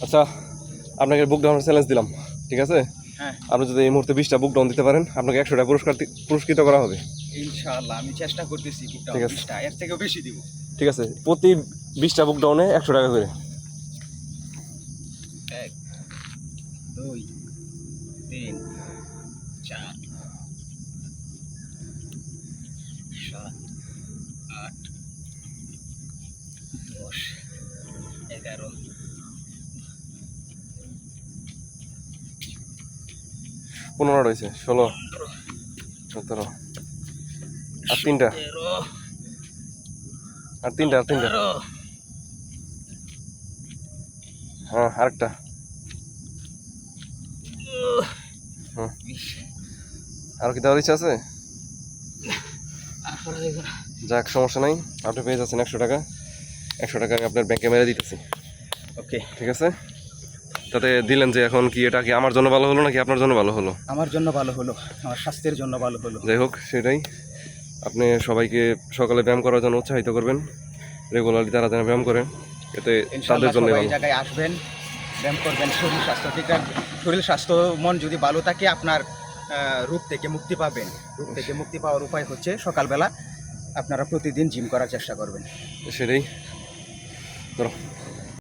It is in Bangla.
আচ্ছা, আপনাকে বুক ডাউনের চ্যালেঞ্জ দিলাম, ঠিক আছে? হ্যাঁ, আপনি যদি এই মুহূর্তে 20টা বুক ডাউন দিতে পারেন, আপনাকে 100 টাকা পুরস্কৃত করা হবে। ইনশাআল্লাহ আমি চেষ্টা করতেছি বুকটা ঠিক আছে, 20টা এর থেকেও বেশি দিব। ঠিক আছে। প্রতি 20টা বুক ডাউনে 100 টাকা করে। 1 2 3 4 7 8 10 11 15 রয়েছে, 16 17 আর তিনটা, 13 আর তিনটা, আর তিনটা। 18 হ্যাঁ, আরেকটা। হুম, 20 আর কি দেওয়ার ইচ্ছা আছে? এখন দেখো। যাক, সমস্যা নাই, আপনি পেয়ে যাচ্ছেন 100 টাকা। 100 টাকা আমি আপনার ব্যাংকে মেরে দিতেছি, ওকে, ঠিক আছে? তাতে দিলেন যে এখন কি এটা কি আমার জন্য ভালো হলো নাকি আপনার জন্য ভালো হলো? আমার জন্য ভালো হলো, আমার স্বাস্থ্যের জন্য ভালো হলো। যাই হোক, সেটাই। আপনি সবাইকে সকালে ব্যায়াম করার জন্য উৎসাহিত করবেন, রেগুলারলি তারা যেন ব্যায়াম করে, এতে তাদের ইনশাআল্লাহ জন্য সবাই ভালো। এই জায়গায় আসবেন, ব্যায়াম করবেন, শরীর স্বাস্থ্য ঠিক রাখবেন। শরীর স্বাস্থ্য মন যদি ভালো থাকে আপনার রোগ থেকে মুক্তি পাবেন। রোগ থেকে মুক্তি পাওয়ার উপায় হচ্ছে সকালবেলা আপনারা প্রতিদিন জিম করার চেষ্টা করবেন। সেটাই। ধরো।